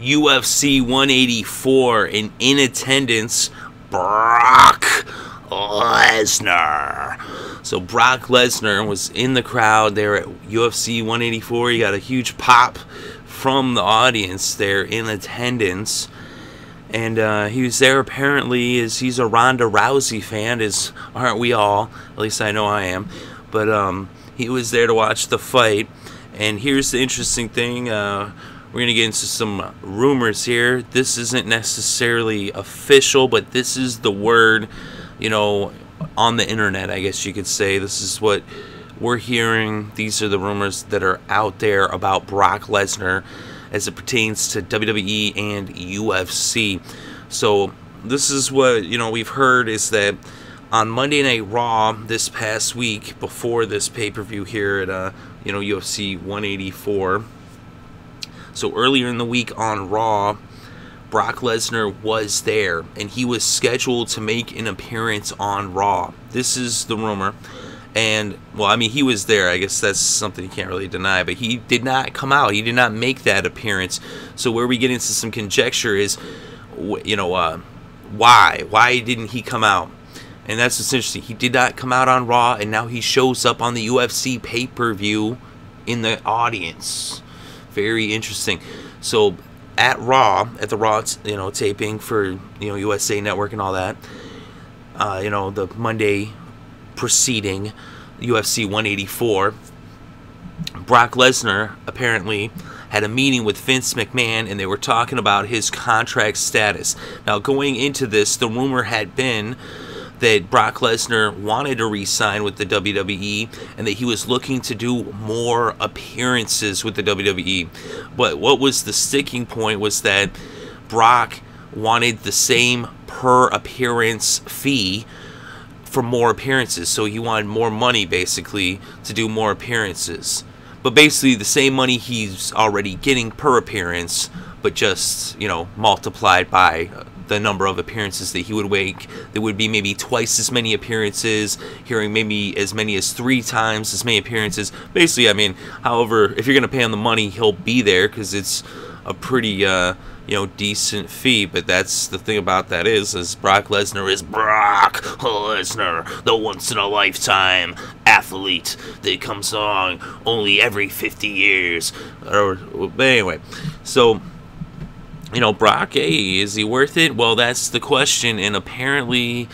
UFC 184, and in attendance, Brock Lesnar. So Brock Lesnar was in the crowd there at UFC 184. He got a huge pop from the audience there in attendance. And he was there apparently as he's a Ronda Rousey fan, as aren't we all? At least I know I am. But he was there to watch the fight. And here's the interesting thing. We're going to get into some rumors here. This isn't necessarily official, but this is the word, you know, on the internet, I guess you could say. This is what we're hearing. These are the rumors that are out there about Brock Lesnar as it pertains to WWE and UFC. So this is what, you know, we've heard is that on Monday Night Raw this past week, before this pay-per-view here at you know, UFC 184. So earlier in the week on Raw, Brock Lesnar was there, and he was scheduled to make an appearance on Raw. This is the rumor. And, well, I mean, he was there. I guess that's something you can't really deny. But he did not come out. He did not make that appearance. So where we get into some conjecture is, you know, why? Why didn't he come out? And that's what's interesting. He did not come out on Raw, and now he shows up on the UFC pay-per-view in the audience. Very interesting. So at Raw, at the Raw, you know, taping for, you know, USA Network and all that, you know, the Monday preceding UFC 184, Brock Lesnar apparently had a meeting with Vince McMahon, and they were talking about his contract status. Now, going into this, the rumor had been that Brock Lesnar wanted to re-sign with the WWE and that he was looking to do more appearances with the WWE. But what was the sticking point was that Brock wanted the same per appearance fee for more appearances. So he wanted more money, basically, to do more appearances. But basically the same money he's already getting per appearance, but just, you know, multiplied by the number of appearances that he would make. There would be maybe twice as many appearances, hearing maybe as many as 3 times as many appearances. Basically, I mean, however, if you're going to pay him the money, he'll be there because it's a pretty, you know, decent fee. But that's the thing about that is Brock Lesnar is Brock Lesnar, the once-in-a-lifetime athlete that comes along only every 50 years. But anyway, so, you know, Brock, hey, is he worth it? Well, that's the question, and apparently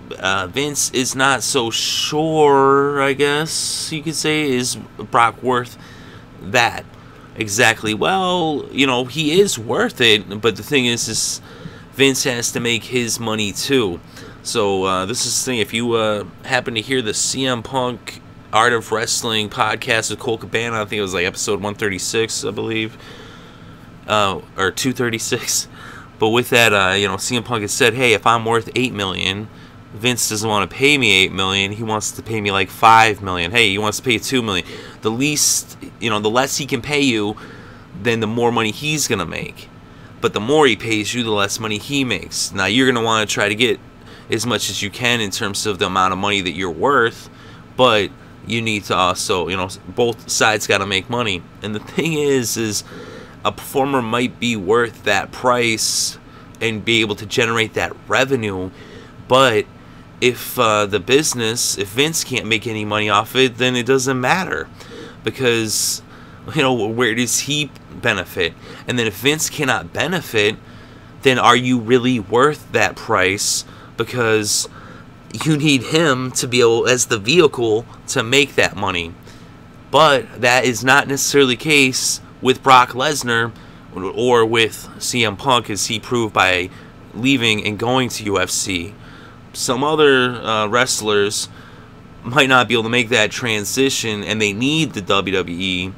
Vince is not so sure, I guess you could say. Is Brock worth that? Exactly. Well, you know, he is worth it, but the thing is Vince has to make his money too. So this is the thing. If you happen to hear the CM Punk Art of Wrestling podcast with Cole Cabana, I think it was like episode 136, I believe, or 236. But with that, you know, CM Punk has said, hey, if I'm worth $8 million, Vince doesn't want to pay me $8 million. He wants to pay me like $5 million. Hey, he wants to pay $2 million. The least, you know, the less he can pay you, then the more money he's gonna make. But the more he pays you, the less money he makes. Now you're gonna want to try to get as much as you can in terms of the amount of money that you're worth, but you need to also, you know, both sides got to make money. And the thing is a performer might be worth that price and be able to generate that revenue, but if the business, if Vince can't make any money off it, then it doesn't matter, because, you know, where does he benefit? And then if Vince cannot benefit, then are you really worth that price? Because you need him to be able, as the vehicle, to make that money. But that is not necessarily the case with Brock Lesnar or with CM Punk, as he proved by leaving and going to UFC. Some other wrestlers might not be able to make that transition, and they need the WWE,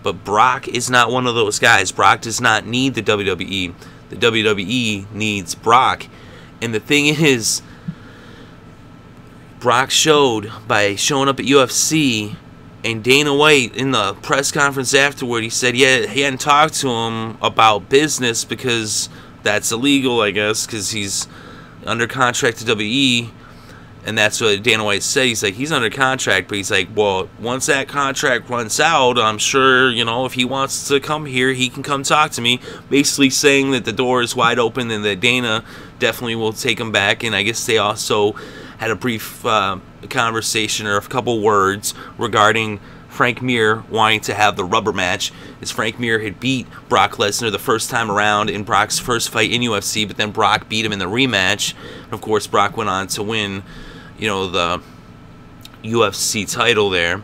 but Brock is not one of those guys. Brock does not need the WWE. The WWE needs Brock. And the thing is, Brock showed by showing up at UFC, and Dana White in the press conference afterward, he said, yeah, he hadn't talked to him about business because that's illegal, I guess, because he's under contract to WWE. And that's what Dana White said. He's like, he's under contract, but he's like, well, once that contract runs out, I'm sure, you know, if he wants to come here, he can come talk to me. Basically saying that the door is wide open and that Dana definitely will take him back. And I guess they also had a brief conversation or a couple words regarding Frank Mir wanting to have the rubber match, as Frank Mir had beat Brock Lesnar the first time around in Brock's first fight in UFC, but then Brock beat him in the rematch. And of course, Brock went on to win, you know, the UFC title there.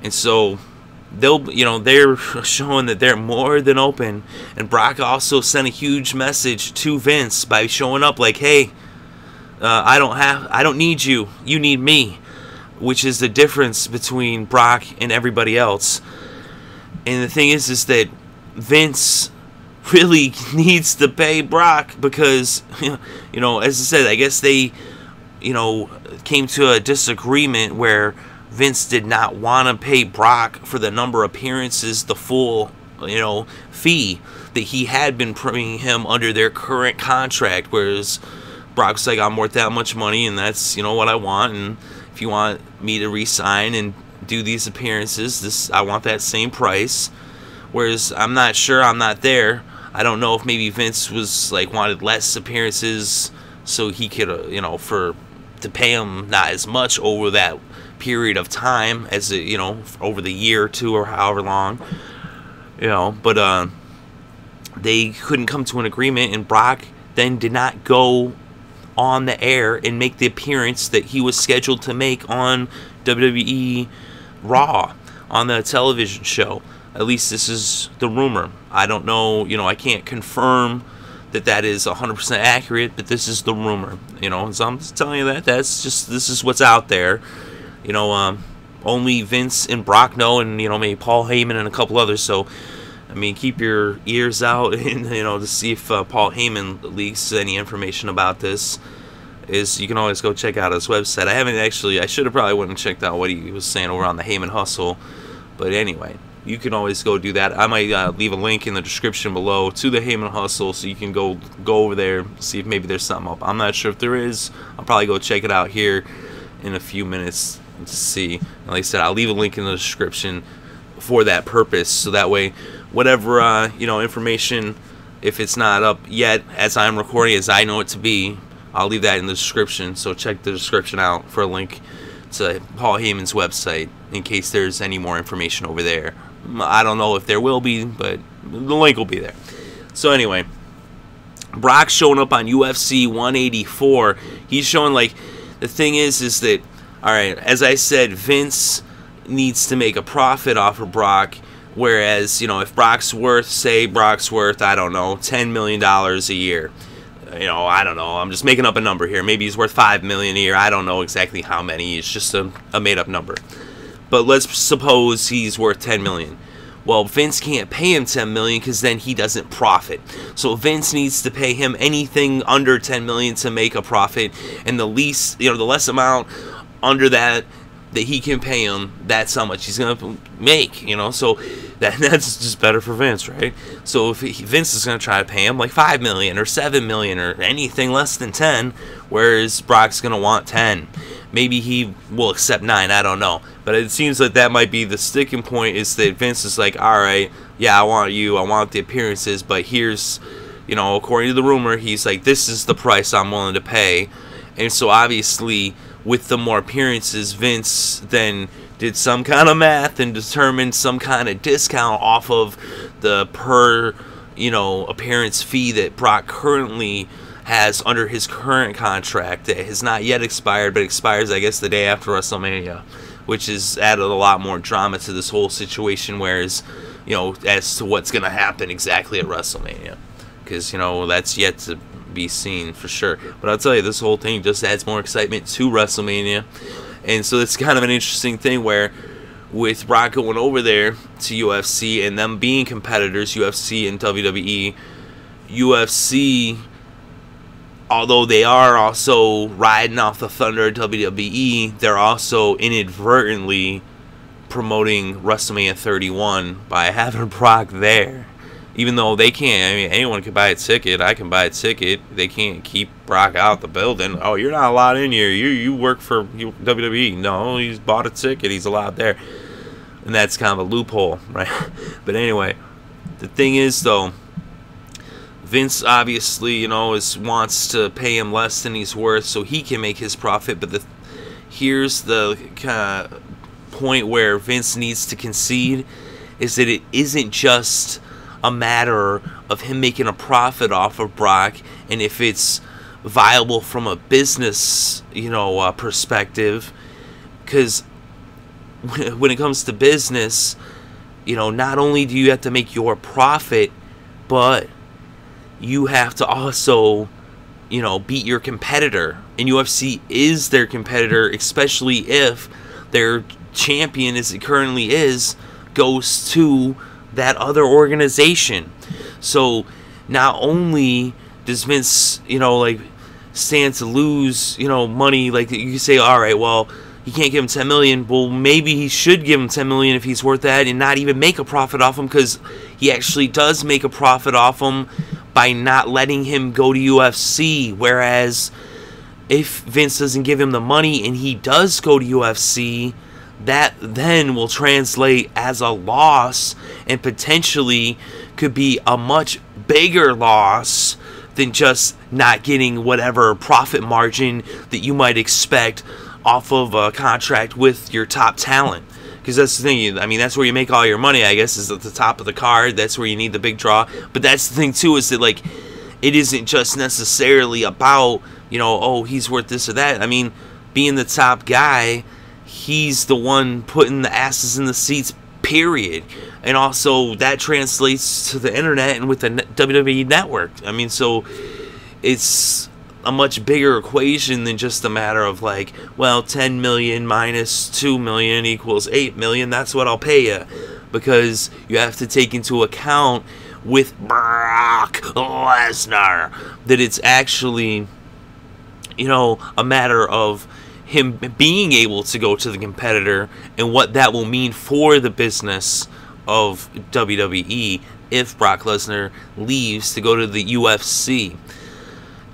And so they're showing that they're more than open. And Brock also sent a huge message to Vince by showing up like, hey, I don't need you, you need me, which is the difference between Brock and everybody else. And the thing is that Vince really needs to pay Brock because, you know, as I said, I guess they, you know, came to a disagreement where Vince did not want to pay Brock for the number of appearances, the full, you know, fee that he had been paying him under their current contract, whereas Brock's like, I'm worth that much money, and that's, you know, what I want, and if you want me to re-sign and do these appearances, I want that same price. Whereas I'm not sure, I'm not there. I don't know if maybe Vince was like wanted less appearances so he could, you know, to pay him not as much over that period of time as you know, over the year or two or however long, you know. But they couldn't come to an agreement, and Brock then did not go on the air and make the appearance that he was scheduled to make on WWE Raw on the television show. At least this is the rumor. I don't know, you know, I can't confirm that that is 100% accurate, but this is the rumor, you know. So I'm just telling you that this is what's out there, you know. Only Vince and Brock know, and you know, maybe Paul Heyman and a couple others. So I mean, keep your ears out, and you know, to see if Paul Heyman leaks any information about this. You can always go check out his website. I should have probably went and checked out what he was saying over on the Heyman Hustle. But anyway, you can always go do that. I might leave a link in the description below to the Heyman Hustle, so you can go over there, see if maybe there's something up. I'm not sure if there is. I'll probably go check it out here in a few minutes to see. And like I said, I'll leave a link in the description for that purpose, so that way whatever you know, information, if it's not up yet as I'm recording, as I know it to be, I'll leave that in the description. So check the description out for a link to Paul Heyman's website in case there's any more information over there. I don't know if there will be, but the link will be there. So anyway, Brock showing up on UFC 184. He's showing, like, the thing is that, alright, as I said, Vince needs to make a profit off of Brock. Whereas, you know, if Brock's worth, say Brock's worth, I don't know, $10 million a year. You know, I don't know, I'm just making up a number here. Maybe he's worth $5 million a year. I don't know exactly how many. It's just a made-up number. But let's suppose he's worth $10 million. Well, Vince can't pay him $10 million because then he doesn't profit. So Vince needs to pay him anything under $10 million to make a profit, and the least, you know, the less amount under that he can pay him, that's how much he's gonna make, you know. So that's just better for Vince, right? So if Vince is gonna try to pay him like $5 million or $7 million or anything less than 10, whereas Brock's gonna want 10. Maybe he will accept 9, I don't know. But it seems like that might be the sticking point, is that Vince is like, alright, yeah, I want you, I want the appearances, but here's, you know, according to the rumor, he's like, this is the price I'm willing to pay. And so obviously, with the more appearances, Vince then did some kind of math and determined some kind of discount off of the per, you know, appearance fee that Brock currently has under his current contract that has not yet expired, but expires, I guess, the day after WrestleMania, which has added a lot more drama to this whole situation, whereas, you know, as to what's going to happen exactly at WrestleMania, because, you know, that's yet to be seen for sure. But I'll tell you, this whole thing just adds more excitement to WrestleMania. And so it's kind of an interesting thing where, with Brock going over there to UFC and them being competitors, UFC and WWE, UFC, although they are also riding off the thunder of WWE, they're also inadvertently promoting WrestleMania 31 by having Brock there. Even though they can't, I mean, anyone can buy a ticket. I can buy a ticket. They can't keep Brock out the building. Oh, you're not allowed in here. You work for WWE. No, he's bought a ticket. He's allowed there. And that's kind of a loophole, right? But anyway, the thing is, though, Vince obviously, you know, wants to pay him less than he's worth so he can make his profit. But here's the kind of point where Vince needs to concede, is that it isn't just a matter of him making a profit off of Brock, and if it's viable from a business, you know, perspective. Because when it comes to business, you know, not only do you have to make your profit, but you have to also, you know, beat your competitor. And UFC is their competitor, especially if their champion, as it currently is, goes to that other organization. So not only does Vince, you know, like, stand to lose, you know, money, like, you say, all right, well, he can't give him 10 million. Well, maybe he should give him 10 million if he's worth that, and not even make a profit off him, because he actually does make a profit off him by not letting him go to UFC. Whereas if Vince doesn't give him the money and he does go to UFC, that then will translate as a loss, and potentially could be a much bigger loss than just not getting whatever profit margin that you might expect off of a contract with your top talent. Because that's the thing, I mean, that's where you make all your money, I guess, is at the top of the card. That's where you need the big draw. But that's the thing, too, is that, like, it isn't just necessarily about, you know, oh, he's worth this or that. I mean, being the top guy, he's the one putting the asses in the seats, period. And also, that translates to the internet and with the WWE Network. I mean, so it's a much bigger equation than just a matter of, like, well, 10 million minus 2 million equals 8 million. That's what I'll pay you. Because you have to take into account with Brock Lesnar that it's actually, you know, a matter of him being able to go to the competitor and what that will mean for the business of WWE if Brock Lesnar leaves to go to the UFC.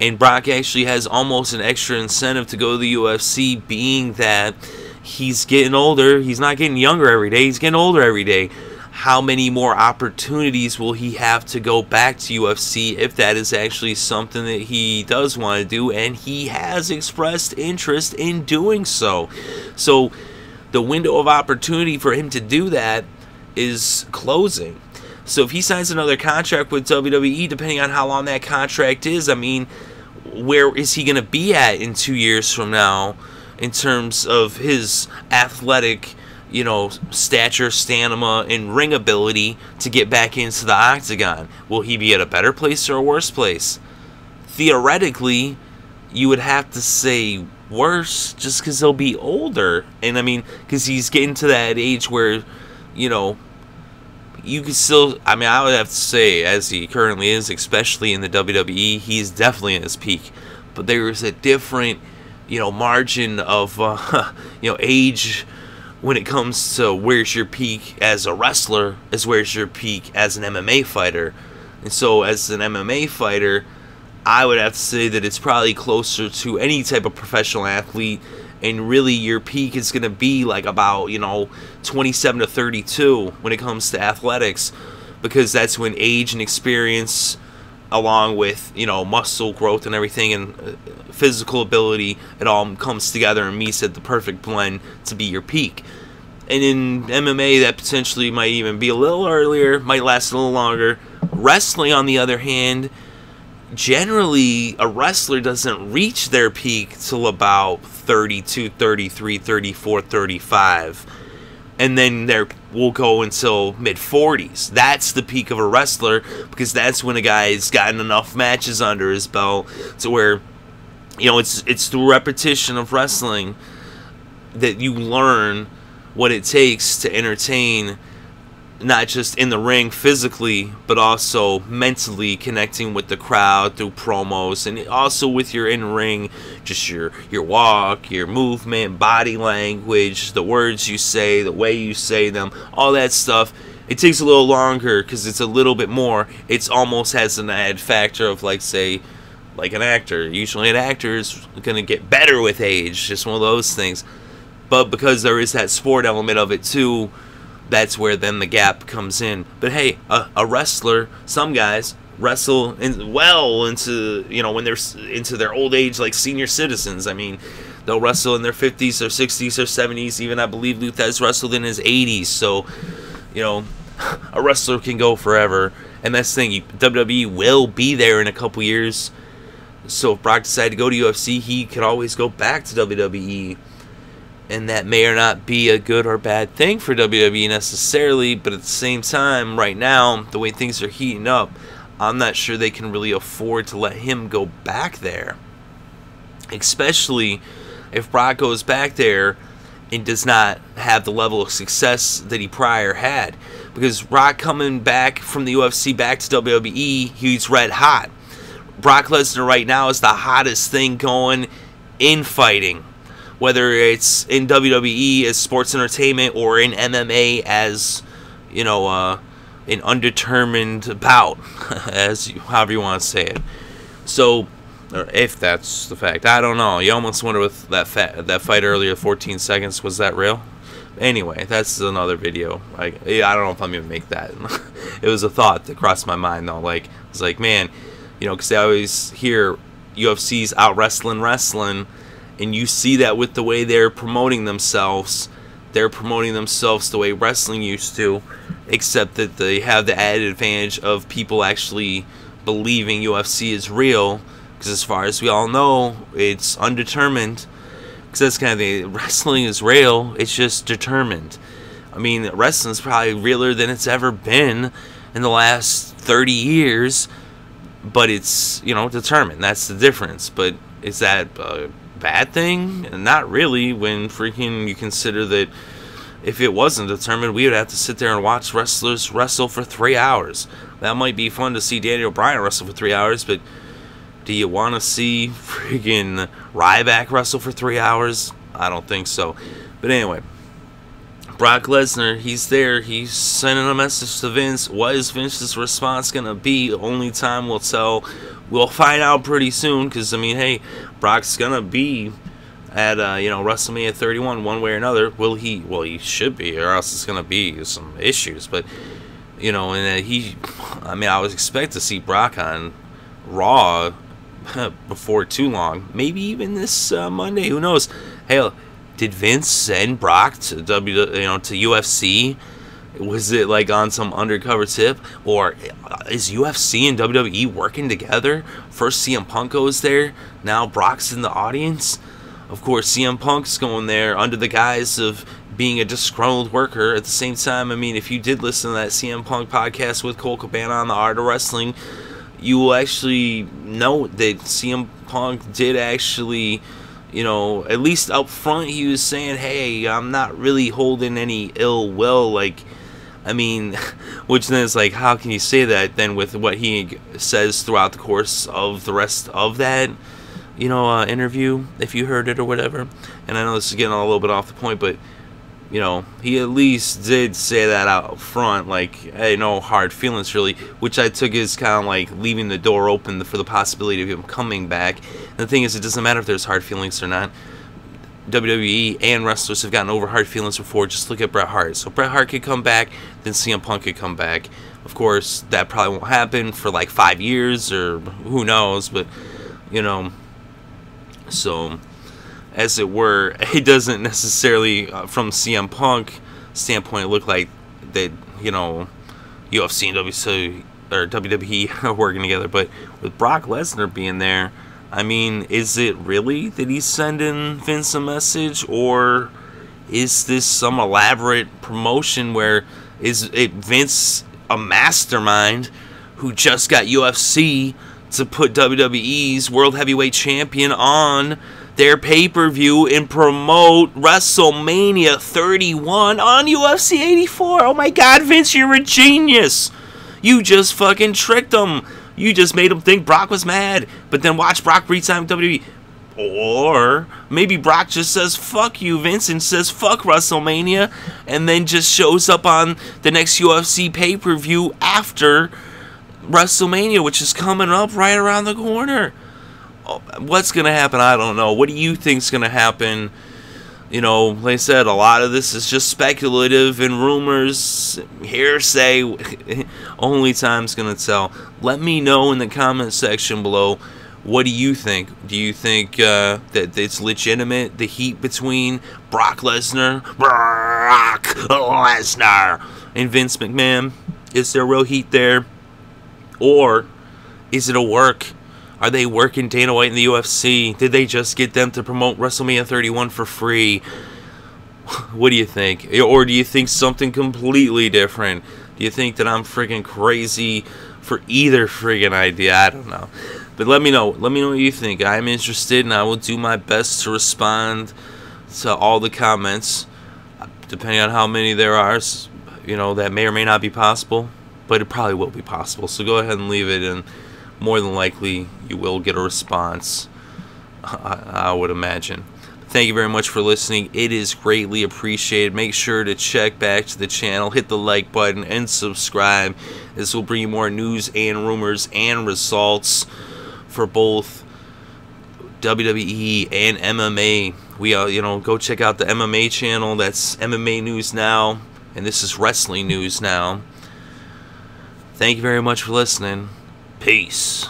And Brock actually has almost an extra incentive to go to the UFC, being that he's getting older. He's not getting younger every day. He's getting older every day. How many more opportunities will he have to go back to UFC if that is actually something that he does want to do? And he has expressed interest in doing so. So the window of opportunity for him to do that is closing. So if he signs another contract with WWE, depending on how long that contract is, I mean, where is he going to be at in 2 years from now in terms of his athletic, you know, stature, stamina, and ring ability to get back into the Octagon? Will he be at a better place or a worse place? Theoretically, you would have to say worse, just because he'll be older. And I mean, because he's getting to that age where, you know, you could still, I mean, I would have to say, as he currently is, especially in the WWE, he's definitely in his peak. But there is a different, you know, margin of, you know, age when it comes to where's your peak as a wrestler as where's your peak as an MMA fighter. And so as an MMA fighter, I would have to say that it's probably closer to any type of professional athlete. And really, your peak is going to be like about, you know, 27 to 32 when it comes to athletics, because that's when age and experience, along with, you know, muscle growth and everything, and physical ability, it all comes together and meets at the perfect blend to be your peak. And in MMA, that potentially might even be a little earlier, might last a little longer. Wrestling, on the other hand, generally, a wrestler doesn't reach their peak till about 32, 33, 34, 35. And then we'll go until mid-40s. That's the peak of a wrestler, because that's when a guy's gotten enough matches under his belt to where, you know, it's the repetition of wrestling that you learn what it takes to entertain, not just in the ring physically, but also mentally connecting with the crowd through promos, and also with your in-ring, just your walk, your movement, body language, the words you say, the way you say them, all that stuff It takes a little longer because it's a little bit more. It's almost has an add factor of, like, say, like an actor. Usually an actor is going to get better with age. Just one of those things. But because there is that sport element of it too, that's where then the gap comes in. But hey, a wrestler, some guys wrestle well into, you know, when they're into their old age, like senior citizens. I mean, they'll wrestle in their 50s or 60s or 70s. Even I believe Luthez wrestled in his 80s. So, you know, a wrestler can go forever. And that's the thing, WWE will be there in a couple years. So if Brock decided to go to UFC, he could always go back to WWE. And that may or not be a good or bad thing for WWE necessarily, but at the same time, right now, the way things are heating up, I'm not sure they can really afford to let him go back there. Especially if Brock goes back there and does not have the level of success that he prior had. Because Brock coming back from the UFC back to WWE, he's red hot. Brock Lesnar right now is the hottest thing going in fighting. Whether it's in WWE as sports entertainment or in MMA as, you know, an undetermined bout, however you want to say it. So, or if that's the fact, I don't know. You almost wonder with that fight earlier, 14 seconds, was that real? Anyway, that's another video. I don't know if I'm gonna make that. It was a thought that crossed my mind though. Like, it's like, man, you know, because I always hear UFC's out wrestling. And you see that with the way they're promoting themselves. They're promoting themselves the way wrestling used to, except that they have the added advantage of people actually believing UFC is real. Because as far as we all know, it's undetermined. Because that's kind of the wrestling is real. It's just determined. I mean, wrestling's probably realer than it's ever been in the last 30 years. But it's, you know, determined. That's the difference. But is that bad thing? Not really, when freaking you consider that if it wasn't determined, we would have to sit there and watch wrestlers wrestle for 3 hours. That might be fun to see Daniel Bryan wrestle for 3 hours, but do you want to see freaking Ryback wrestle for 3 hours? I don't think so. But anyway, Brock Lesnar, he's there. He's sending a message to Vince. What is Vince's response going to be? Only time will tell. We'll find out pretty soon because, I mean, hey, Brock's going to be at, you know, WrestleMania 31 one way or another. Will he? Well, he should be, or else it's going to be some issues. But, you know, and I mean, I would expect to see Brock on Raw before too long. Maybe even this Monday. Who knows? Hey, did Vince send Brock to to UFC? Was it like on some undercover tip? Or is UFC and WWE working together? First CM Punk goes there, now Brock's in the audience. Of course, CM Punk's going there under the guise of being a disgruntled worker. At the same time, I mean, if you did listen to that CM Punk podcast with Cole Cabana on the Art of Wrestling, you will actually know that CM Punk did actually, you know, at least up front, he was saying, hey, I'm not really holding any ill will, like, I mean, which then is like, how can you say that then with what he says throughout the course of the rest of that, you know, interview, if you heard it or whatever. And I know this is getting a little bit off the point, but, you know, he at least did say that out front, like, hey, no hard feelings really, which I took as kind of like leaving the door open for the possibility of him coming back. And the thing is, it doesn't matter if there's hard feelings or not. WWE and wrestlers have gotten over hard feelings before. Just look at Bret Hart. So Bret Hart could come back, then CM Punk could come back. Of course, that probably won't happen for like 5 years or who knows, but, you know, so as it were, it doesn't necessarily, from CM Punk standpoint, look like that, you know, UFC and WWE are working together. But with Brock Lesnar being there, I mean, is it really that he's sending Vince a message, or is this some elaborate promotion where is it Vince a mastermind who just got UFC to put WWE's World Heavyweight Champion on their pay-per-view and promote WrestleMania 31 on UFC 84? Oh my God, Vince, you're a genius. You just fucking tricked them. You just made him think Brock was mad. But then watch Brock resign with WWE. Or maybe Brock just says, fuck you, Vince, and says, fuck WrestleMania, and then just shows up on the next UFC pay-per-view after WrestleMania, which is coming up right around the corner. What's going to happen? I don't know. What do you think's going to happen? You know, like I said, a lot of this is just speculative and rumors, hearsay. Only time's going to tell. Let me know in the comment section below. What do you think? Do you think that it's legitimate, the heat between Brock Lesnar, and Vince McMahon? Is there real heat there? Or is it a work? Are they working Dana White in the UFC? Did they just get them to promote WrestleMania 31 for free? What do you think? Or do you think something completely different? Do you think that I'm freaking crazy for either friggin' idea? I don't know. But let me know. Let me know what you think. I'm interested, and I will do my best to respond to all the comments, depending on how many there are. You know, that may or may not be possible, but it probably will be possible. So go ahead and leave it, and more than likely you will get a response, I would imagine. Thank you very much for listening. It is greatly appreciated. Make sure to check back to the channel, hit the like button, and subscribe. This will bring you more news and rumors and results for both WWE and MMA. We go check out the MMA channel. That's MMA News Now, and this is Wrestling News Now. Thank you very much for listening. Peace.